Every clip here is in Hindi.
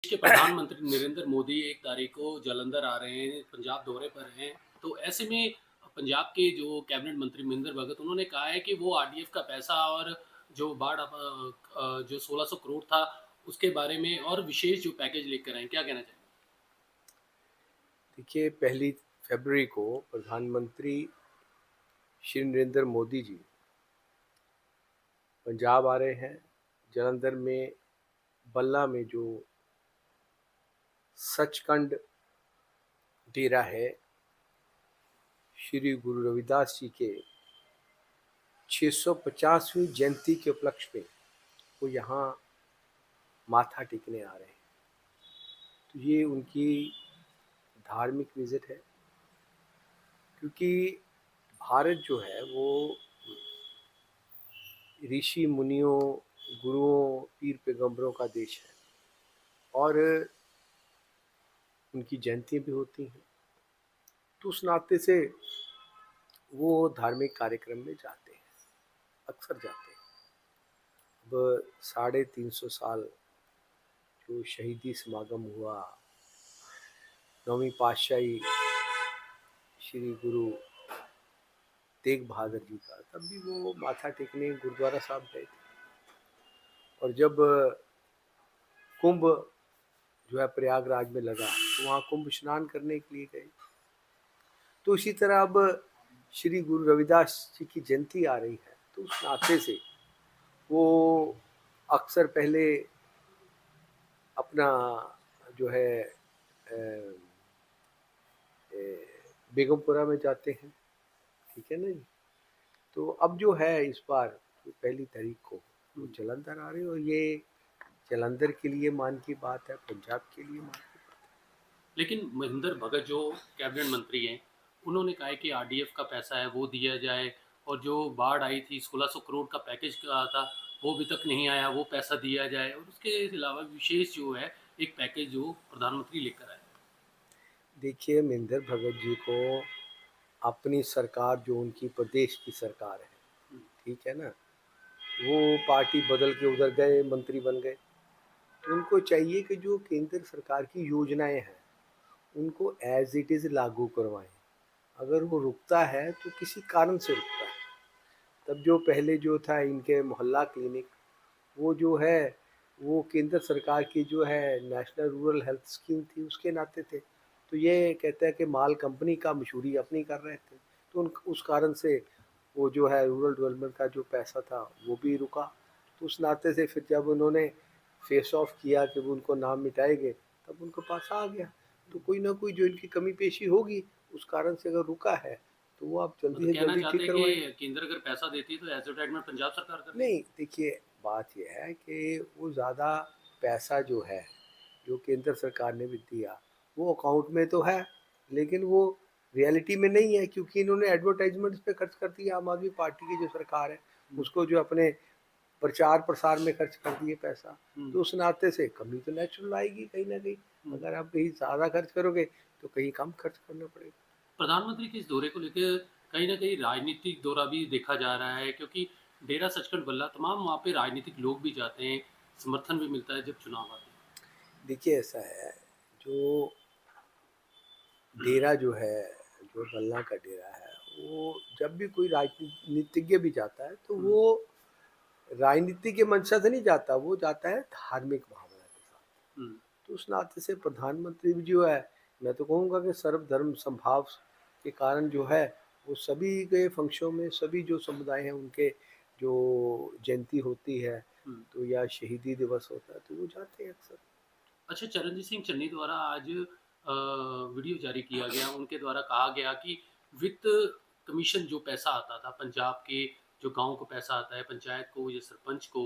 के प्रधानमंत्री नरेंद्र मोदी 1 तारीख को जालंधर आ रहे हैं, पंजाब दौरे पर हैं। तो ऐसे में पंजाब के जो कैबिनेट मंत्री महेंद्र भगत उन्होंने कहा है कि वो आरडीएफ का पैसा और जो जो 1600 करोड़ था उसके बारे में और विशेष जो पैकेज लेकर आए हैं। क्या कहना चाहेंगे? देखिए, 1 फरवरी को प्रधानमंत्री श्री नरेंद्र मोदी जी पंजाब आ रहे हैं। जालंधर में बल्ला में जो सचखंड डेरा है, श्री गुरु रविदास जी के 650वीं जयंती के उपलक्ष्य में वो यहाँ माथा टेकने आ रहे हैं। तो ये उनकी धार्मिक विजिट है, क्योंकि भारत जो है वो ऋषि मुनियों, गुरुओं, पीर पैगंबरों का देश है और उनकी जयंतियाँ भी होती हैं। तो उस नाते से वो धार्मिक कार्यक्रम में जाते हैं, अक्सर जाते हैं। अब 350 साल जो शहीदी समागम हुआ, 9वीं पातशाही श्री गुरु तेग बहादुर जी का, तब भी वो माथा टेकने गुरुद्वारा साहब गए थे। और जब कुंभ जो है प्रयागराज में लगा तो वहाँ कुंभ स्नान करने के लिए गए। तो इसी तरह अब श्री गुरु रविदास जी की जयंती आ रही है, तो उस नाते से वो अक्सर पहले अपना जो है बेगमपुरा में जाते हैं, ठीक है ना जी। तो अब जो है इस बार 1 तारीख को वो जालंधर आ रहे हैं, और ये जालंधर के लिए मान की बात है, पंजाब के लिए मान की बात लेकिन महेंद्र भगत जो कैबिनेट मंत्री हैं, उन्होंने कहा है कि आरडीएफ का पैसा है वो दिया जाए और जो बाढ़ आई थी 1600 करोड़ का पैकेज कहा था वो अभी तक नहीं आया, वो पैसा दिया जाए और उसके अलावा विशेष जो है एक पैकेज जो प्रधानमंत्री लेकर आए। है। देखिए, महेंद्र भगत जी को अपनी सरकार, जो उनकी प्रदेश की सरकार है, ठीक है ना, वो पार्टी बदल के उधर गए, मंत्री बन गए। तो उनको चाहिए कि जो केंद्र सरकार की योजनाएं हैं उनको एज इट इज़ लागू करवाएं। अगर वो रुकता है तो किसी कारण से रुकता है। तब जो पहले जो था इनके मोहल्ला क्लिनिक, वो जो है वो केंद्र सरकार की जो है नेशनल रूरल हेल्थ स्कीम थी, उसके नाते थे। तो ये कहते हैं कि माल कंपनी का, मशहूरी अपनी कर रहे थे। तो उस कारण से वो जो है रूरल डेवलपमेंट का जो पैसा था वो भी रुका। तो उस नाते से फिर जब उन्होंने फेस ऑफ किया कि वो उनको नाम मिटाएंगे, तब उनको पास आ गया। तो कोई ना कोई जो इनकी कमी पेशी होगी, उस कारण से अगर रुका है तो वो आप जल्दी मतलब से कहना जल्दी चाहते ठीक हैं करवाएं। कि केंद्र अगर पैसा देती है तो एडवर्टाइजमेंट पंजाब सरकार कर रही है। नहीं, देखिए, बात यह है कि वो ज़्यादा पैसा जो है, जो केंद्र सरकार ने भी दिया, वो अकाउंट में तो है, लेकिन वो रियलिटी में नहीं है, क्योंकि इन्होंने एडवर्टाइजमेंट्स पे खर्च कर दिया। आम आदमी पार्टी की जो सरकार है उसको जो अपने प्रचार प्रसार में खर्च कर दिए पैसा। तो उस नाते से कमी तो नेचुरल आएगी कहीं ना कहीं। अगर आप कहीं ज़्यादा खर्च करोगे तो कहीं कम खर्च करना पड़ेगा। प्रधानमंत्री के इस दौरे को लेकर कहीं न कहीं राजनीतिक दौरा भी देखा जा रहा है, क्योंकि डेरा सचखंड बल्ला तमाम वहाँ पे राजनीतिक लोग भी जाते हैं, समर्थन भी मिलता है जब चुनाव आते हैं। देखिए, ऐसा है, जो डेरा जो है, जो बल्ला का डेरा है, वो जब भी कोई राजनीतिज्ञ भी जाता है तो हुँ, वो राजनीति के मंशा से नहीं जाता, वो जाता है धार्मिक भावना के साथ। हुँ। तो उस नाते से प्रधानमंत्री भी जो है, मैं तो कहूँगा कि सर्वधर्म समभाव के कारण जो है वो सभी के फंक्शनों में, सभी जो समुदाय हैं उनके जो जयंती होती है हुँ। तो या शहीदी दिवस होता है तो वो जाते हैं अक्सर। अच्छा, चरणजीत सिंह चन्नी द्वारा आज वीडियो जारी किया गया, उनके द्वारा कहा गया कि वित्त कमीशन जो पैसा आता था पंजाब के, जो गाँव को पैसा आता है पंचायत को या सरपंच को,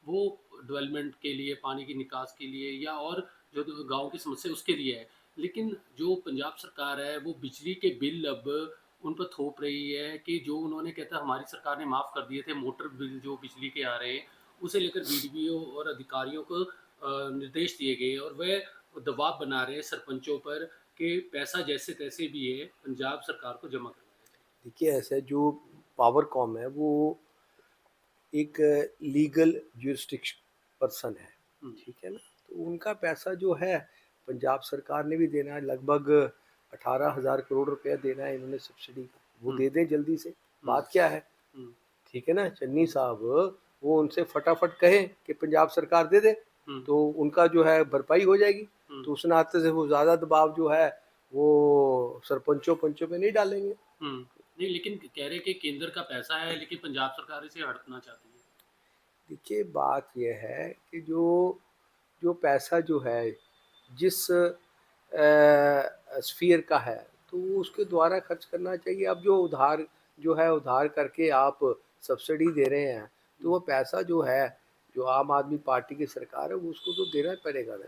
वो डेवलपमेंट के लिए, पानी की निकास के लिए या और जो गाँव की समस्या उसके लिए है। लेकिन जो पंजाब सरकार है वो बिजली के बिल अब उन पर थोप रही है कि जो उन्होंने कहता है हमारी सरकार ने माफ़ कर दिए थे मोटर बिल जो बिजली के आ रहे हैं, उसे लेकर बीडीओ और अधिकारियों को निर्देश दिए गए और वह दबाव बना रहे हैं सरपंचों पर कि पैसा जैसे तैसे भी है पंजाब सरकार को जमा करवाया जाए। देखिए, ऐसा है, जो पावर कॉम है वो एक लीगल ज्यूरिस्डिक्शन पर्सन है, हुँ, ठीक है ना। तो उनका पैसा जो है पंजाब सरकार ने भी देना है, लगभग 18,000 करोड़ रुपया देना है इन्होंने सब्सिडी का, वो दे दें जल्दी से। बात क्या है, हम्म, ठीक है ना चन्नी साहब, वो उनसे फटाफट कहें कि पंजाब सरकार दे दे, तो उनका जो है भरपाई हो जाएगी। तो उस नाते से वो ज़्यादा दबाव जो है वो सरपंचों पंचों पे नहीं डालेंगे। नहीं, लेकिन कह रहे कि केंद्र का पैसा है लेकिन पंजाब सरकार इसे हड़पना चाहती है। देखिए बात यह है कि जो जो पैसा जो है जिस स्फीयर का है तो वो उसके द्वारा खर्च करना चाहिए। अब जो उधार जो है उधार करके आप सब्सिडी दे रहे हैं, तो वो पैसा जो है जो आम आदमी पार्टी की सरकार है वो उसको तो देना पड़ेगा ना।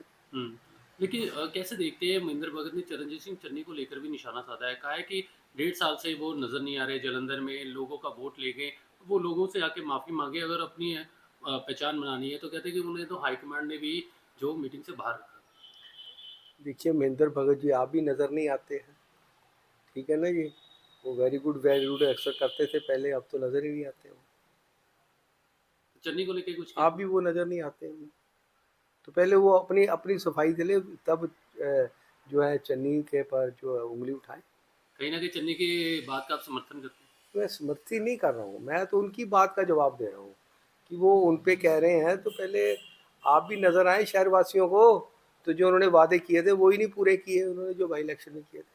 लेकिन कैसे देखते हैं, महेंद्र भगत ने चरणजीत सिंह चन्नी को लेकर भी निशाना साधा है, कहा है कि 1.5 साल से वो नज़र नहीं आ रहे जलंधर में, लोगों का वोट ले गए, वो लोगों से आके माफ़ी मांगे, अगर अपनी पहचान बनानी है तो कहते हैं कि उन्हें तो हाईकमांड ने भी जो मीटिंग से बाहर रखा। देखिए महेंद्र भगत जी आप भी नज़र नहीं आते हैं, ठीक है ना जी, वो वेरी गुड अक्सर करते थे पहले, अब तो नज़र ही नहीं आते वो। चन्नी को लेके कुछ आप कहना। भी वो नज़र नहीं आते हैं। तो पहले वो अपनी अपनी सफाई दे ले, तब जो है चन्नी के पर जो है उंगली उठाएं। कहीं ना कहीं चन्नी की बात का आप समर्थन करते हैं। मैं समर्थी नहीं कर रहा हूँ, मैं तो उनकी बात का जवाब दे रहा हूँ कि वो उन पे कह रहे हैं, तो पहले आप भी नज़र आए शहरवासियों को। तो जो उन्होंने वादे किए थे वो ही नहीं पूरे किए उन्होंने, जो बाई इलेक्शन में किए थे।